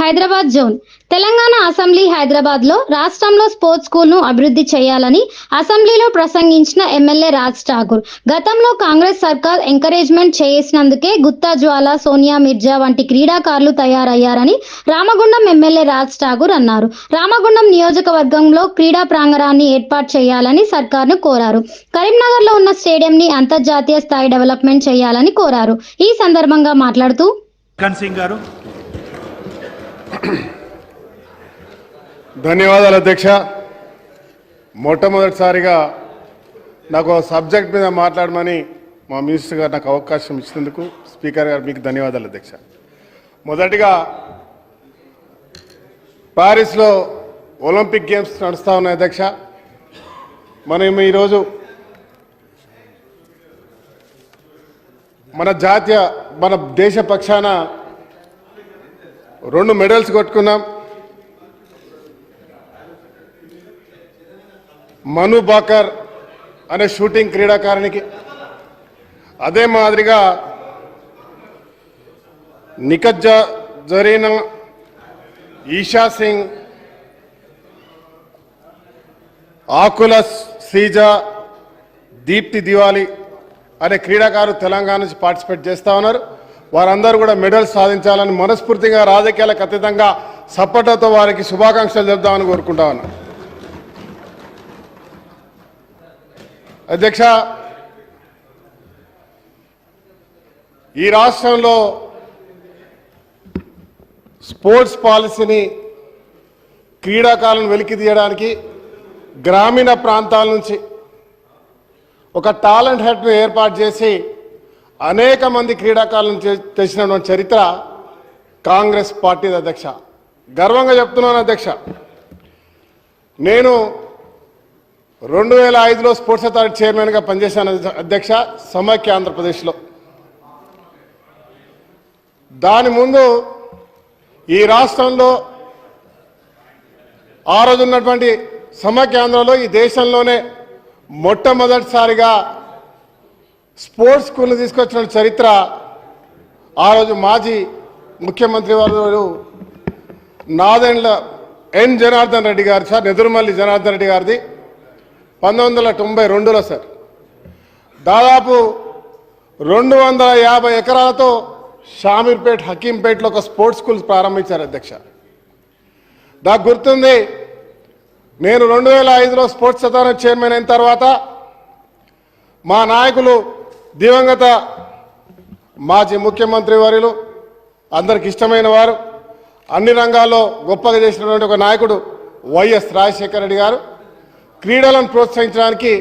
Hyderabad zone Telangana assembly Hyderabad లో రాష్ట్రంలో sports school ను అభివృద్ధి చేయాలని అసెంబ్లీలో ప్రసంగించిన ఎమ్మెల్యే రాజ్ ఠాకూర్ గతంలో కాంగ్రెస్ సర్కార్ ఎంకరేజ్మెంట్ చేసినందుకే గుత్తా జ్వాల సోనియా మిర్జా వంటి క్రీడాకారులు తయారయ్యారని రామగుండం ఎమ్మెల్యే రాజ్ ఠాకూర్ అన్నారు. రామగుండం నియోజకవర్గంలో క్రీడా ప్రాంగణాన్ని ఏర్పాటు చేయాలని సర్కార్ను కోరారు. కరీంనగర్ లో ఉన్న స్టేడియం ని అంతర్జాతీయ స్థాయి డెవలప్మెంట్ చేయాలని కోరారు. ఈ సందర్భంగా మాట్లాడుతూ ధన్యవాదాలు అధ్యక్ష. మొట్టమొదటిసారిగా నాకు సబ్జెక్ట్ మీద మాట్లాడమని మా మినిస్టర్ గారు నాకు అవకాశం ఇచ్చినందుకు స్పీకర్ గారు మీకు ధన్యవాదాలు అధ్యక్ష. మొదటిగా ప్యారిస్లో ఒలింపిక్ గేమ్స్ నడుస్తూ ఉన్నాయి అధ్యక్ష. మనం ఈరోజు మన దేశ పక్షాన 2 మెడల్స్ కొట్టుకున్నాం. మను బాకర్ అనే షూటింగ్ క్రీడాకారునికి, అదే మాదిరిగా నిఖత్ జరీన్, ఈషా సింగ్, ఆకుల శ్రీజా, దీప్తి దివాలి అనే క్రీడాకారులు తెలంగాణ నుంచి పార్టిసిపేట్ చేస్తూ ఉన్నారు. వారందరూ కూడా మెడల్స్ సాధించాలని మనస్ఫూర్తిగా రాజకీయాలకు అతీతంగా సపోర్టుతో వారికి శుభాకాంక్షలు చెప్దామని కోరుకుంటా ఉన్నాను. అధ్యక్ష, ఈ రాష్ట్రంలో స్పోర్ట్స్ పాలసీని క్రీడాకారులను వెలికి తీయడానికి గ్రామీణ ప్రాంతాల నుంచి ఒక టాలెంట్ హట్ను ఏర్పాటు చేసి అనేక మంది క్రీడాకారులను తెచ్చినటువంటి చరిత్ర కాంగ్రెస్ పార్టీ అధ్యక్ష. గర్వంగా చెప్తున్నాను అధ్యక్ష, నేను 2005లో స్పోర్ట్స్ అథారిటీ చైర్మన్గా పనిచేశాను అధ్యక్ష, సమైక్య ఆంధ్రప్రదేశ్లో. దాని ముందు ఈ రాష్ట్రంలో ఆ రోజు ఉన్నటువంటి సమైక్య ఆంధ్రలో ఈ దేశంలోనే మొట్టమొదటిసారిగా స్పోర్ట్స్ స్కూల్ని తీసుకొచ్చిన చరిత్ర ఆ రోజు మాజీ ముఖ్యమంత్రి వారు నాదెండ్ల ఎన్ జనార్దన్ రెడ్డి గారు సార్, నెదురుమల్లి జనార్దన్ రెడ్డి గారిది 1992లో సార్. దాదాపు 250 ఎకరాలతో షామీర్పేట్, హకీంపేటలో ఒక స్పోర్ట్స్ స్కూల్స్ ప్రారంభించారు అధ్యక్ష. నాకు గుర్తుంది, నేను 2005లో స్పోర్ట్స్ అథారిటీ చైర్మన్ అయిన తర్వాత మా నాయకులు దివంగత మాజీ ముఖ్యమంత్రి వర్యులు, అందరికి ఇష్టమైన వారు, అన్ని రంగాల్లో గొప్పగా చేసినటువంటి ఒక నాయకుడు వైఎస్ రాజశేఖర రెడ్డి గారు క్రీడలను ప్రోత్సహించడానికి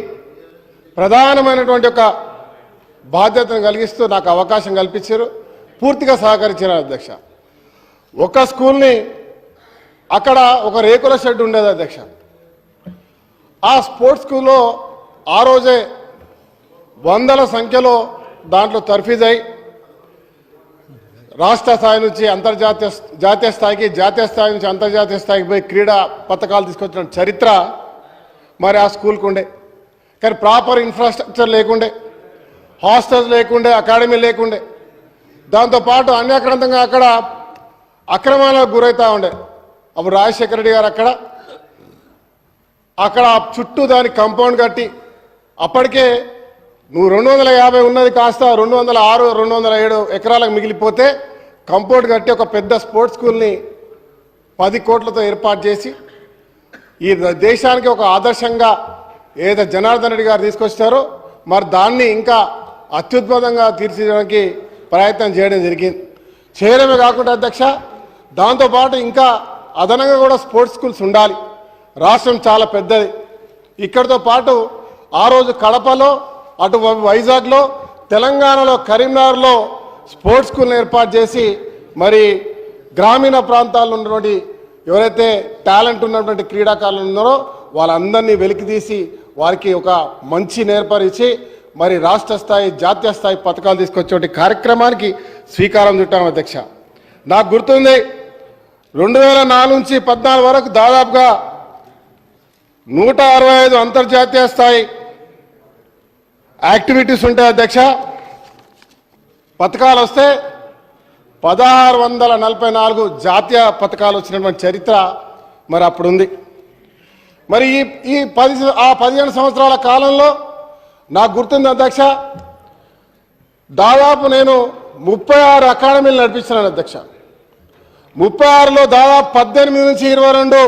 ప్రధానమైనటువంటి ఒక బాధ్యతను కలిగిస్తూ నాకు అవకాశం కల్పించారు, పూర్తిగా సహకరించారు అధ్యక్ష. ఒక స్కూల్ని అక్కడ ఒక రేకుల షెడ్ ఉండేది అధ్యక్ష. ఆ స్పోర్ట్స్ స్కూల్లో ఆ రోజే వందల సంఖ్యలో దాంట్లో తర్ఫీజ్ అయి రాష్ట్ర స్థాయి నుంచి జాతీయ స్థాయికి, జాతీయ స్థాయి నుంచి అంతర్జాతీయ స్థాయికి పోయి క్రీడా పథకాలు తీసుకొచ్చిన చరిత్ర మరి ఆ స్కూల్కి ఉండే. కానీ ప్రాపర్ ఇన్ఫ్రాస్ట్రక్చర్ లేకుండే, హాస్టల్స్ లేకుండే, అకాడమీ లేకుండే. దాంతోపాటు అన్యాక్రాంతంగా అక్కడ అక్రమాలకు గురవుతూ ఉండే. అప్పుడు రాజశేఖర రెడ్డి గారు అక్కడ చుట్టూ దానికి కాంపౌండ్ కట్టి, అప్పటికే నువ్వు 250 ఉన్నది కాస్త 206, 207 ఎకరాలకు మిగిలిపోతే కాంపౌండ్ కట్టి ఒక పెద్ద స్పోర్ట్స్ స్కూల్ని 10 కోట్లతో ఏర్పాటు చేసి ఈ దేశానికి ఒక ఆదర్శంగా ఏదైతే జనార్దన్ రెడ్డి గారు తీసుకొచ్చారో మరి దాన్ని ఇంకా అత్యుద్భుతంగా తీర్చిదిద్దడానికి ప్రయత్నం చేయడం జరిగింది. చేయడమే కాకుండా అధ్యక్ష, దాంతోపాటు ఇంకా అదనంగా కూడా స్పోర్ట్స్ స్కూల్స్ ఉండాలి. రాష్ట్రం చాలా పెద్దది. ఇక్కడితో పాటు ఆ రోజు కడపలో, అటు వైజాగ్లో, తెలంగాణలో కరీంనగర్లో స్పోర్ట్స్ స్కూల్ని ఏర్పాటు చేసి మరి గ్రామీణ ప్రాంతాల్లో ఉన్నటువంటి ఎవరైతే టాలెంట్ ఉన్నటువంటి క్రీడాకారులు ఉన్నారో వాళ్ళందరినీ వెలికితీసి వారికి ఒక మంచి నేర్పరిచి మరి రాష్ట్ర స్థాయి, జాతీయ స్థాయి పథకాలు తీసుకొచ్చే కార్యక్రమానికి శ్రీకారం చుట్టాం అధ్యక్ష. నాకు గుర్తుంది, 2004 నుంచి 2014 వరకు దాదాపుగా 165 అంతర్జాతీయ స్థాయి యాక్టివిటీస్ ఉంటాయి అధ్యక్ష. పథకాలు వస్తే 1644 జాతీయ పథకాలు వచ్చినటువంటి చరిత్ర మరి అప్పుడు ఉంది. మరి ఈ 15 సంవత్సరాల కాలంలో నాకు గుర్తుంది అధ్యక్ష, దాదాపు నేను 36 అకాడమీలు నడిపించినాను అధ్యక్ష. 36లో దాదాపు 18 నుంచి 22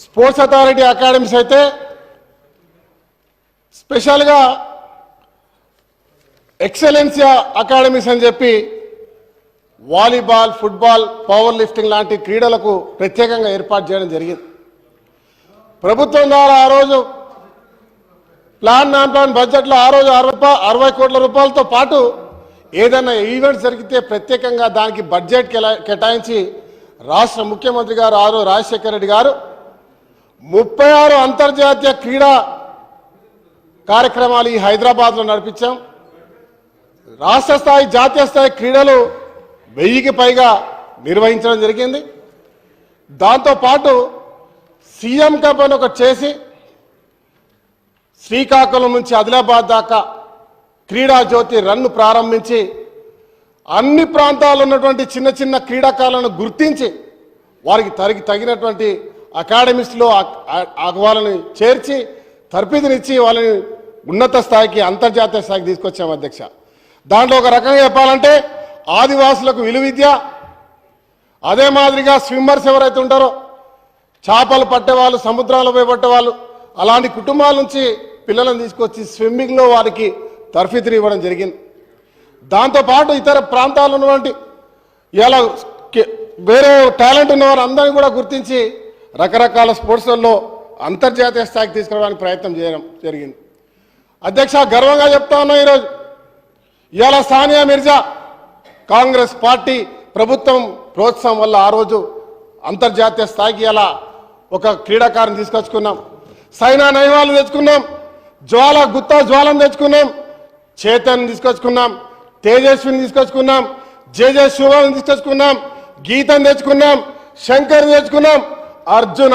స్పోర్ట్స్ అథారిటీ అకాడమీస్ అయితే స్పెషల్గా ఎక్సలెన్సియా అకాడమీస్ అని చెప్పి వాలీబాల్, ఫుట్బాల్, పవర్ లిఫ్టింగ్ లాంటి క్రీడలకు ప్రత్యేకంగా ఏర్పాటు చేయడం జరిగింది. ప్రభుత్వం ద్వారా ఆ రోజు నాన్ ప్లాన్ బడ్జెట్లో ఆ రోజు 60 కోట్ల రూపాయలతో పాటు ఏదైనా ఈవెంట్స్ జరిగితే ప్రత్యేకంగా దానికి బడ్జెట్ కేటాయించి రాష్ట్ర ముఖ్యమంత్రి గారు ఆ రోజు రాజశేఖర రెడ్డి గారు 36 అంతర్జాతీయ క్రీడా కార్యక్రమాలు ఈ హైదరాబాద్లో నడిపించాం. రాష్ట్ర స్థాయి, జాతీయ స్థాయి క్రీడలు 1000కి పైగా నిర్వహించడం జరిగింది. దాంతోపాటు సీఎం కప్ అని ఒకటి చేసి శ్రీకాకుళం నుంచి ఆదిలాబాద్ దాకా క్రీడా జ్యోతి రన్ను ప్రారంభించి అన్ని ప్రాంతాల్లో ఉన్నటువంటి చిన్న చిన్న క్రీడాకారులను గుర్తించి వారికి తగినటువంటి అకాడమీస్లో వాళ్ళని చేర్చి తరబిదినిచ్చి వాళ్ళని ఉన్నత స్థాయికి, అంతర్జాతీయ స్థాయికి తీసుకొచ్చాం అధ్యక్ష. దాంట్లో ఒక రకంగా చెప్పాలంటే ఆదివాసులకు విలువిద్య, అదే మాదిరిగా స్విమ్మర్స్ ఎవరైతే ఉంటారో చేపలు పట్టేవాళ్ళు, సముద్రాల్లో పోయి పట్టేవాళ్ళు, అలాంటి కుటుంబాల నుంచి పిల్లలను తీసుకొచ్చి స్విమ్మింగ్లో వారికి తర్ఫీదులు ఇవ్వడం జరిగింది. దాంతోపాటు ఇతర ప్రాంతాల్లో ఉన్నటువంటి ఇలా వేరే టాలెంట్ ఉన్న వారు అందరినీ కూడా గుర్తించి రకరకాల స్పోర్ట్స్లలో అంతర్జాతీయ స్థాయికి తీసుకురావడానికి ప్రయత్నం చేయడం జరిగింది. అధ్యక్ష, గర్వంగా చెప్తా ఉన్నాం ఈరోజు, ఇవాళ సానియా మిర్జా కాంగ్రెస్ పార్టీ ప్రభుత్వం ప్రోత్సాహం వల్ల ఆ రోజు అంతర్జాతీయ స్థాయికి ఇలా ఒక క్రీడాకారుని తీసుకొచ్చుకున్నాం. సైనా నెహ్వాల్ తెచ్చుకున్నాం, జ్వాలను తెచ్చుకున్నాం, చేతన్ తీసుకొచ్చుకున్నాం, తేజస్విని తీసుకొచ్చుకున్నాం, జేజే శుభం తీసుకొచ్చుకున్నాం, గీతను తెచ్చుకున్నాం, శంకర్ తెచ్చుకున్నాం, అర్జున్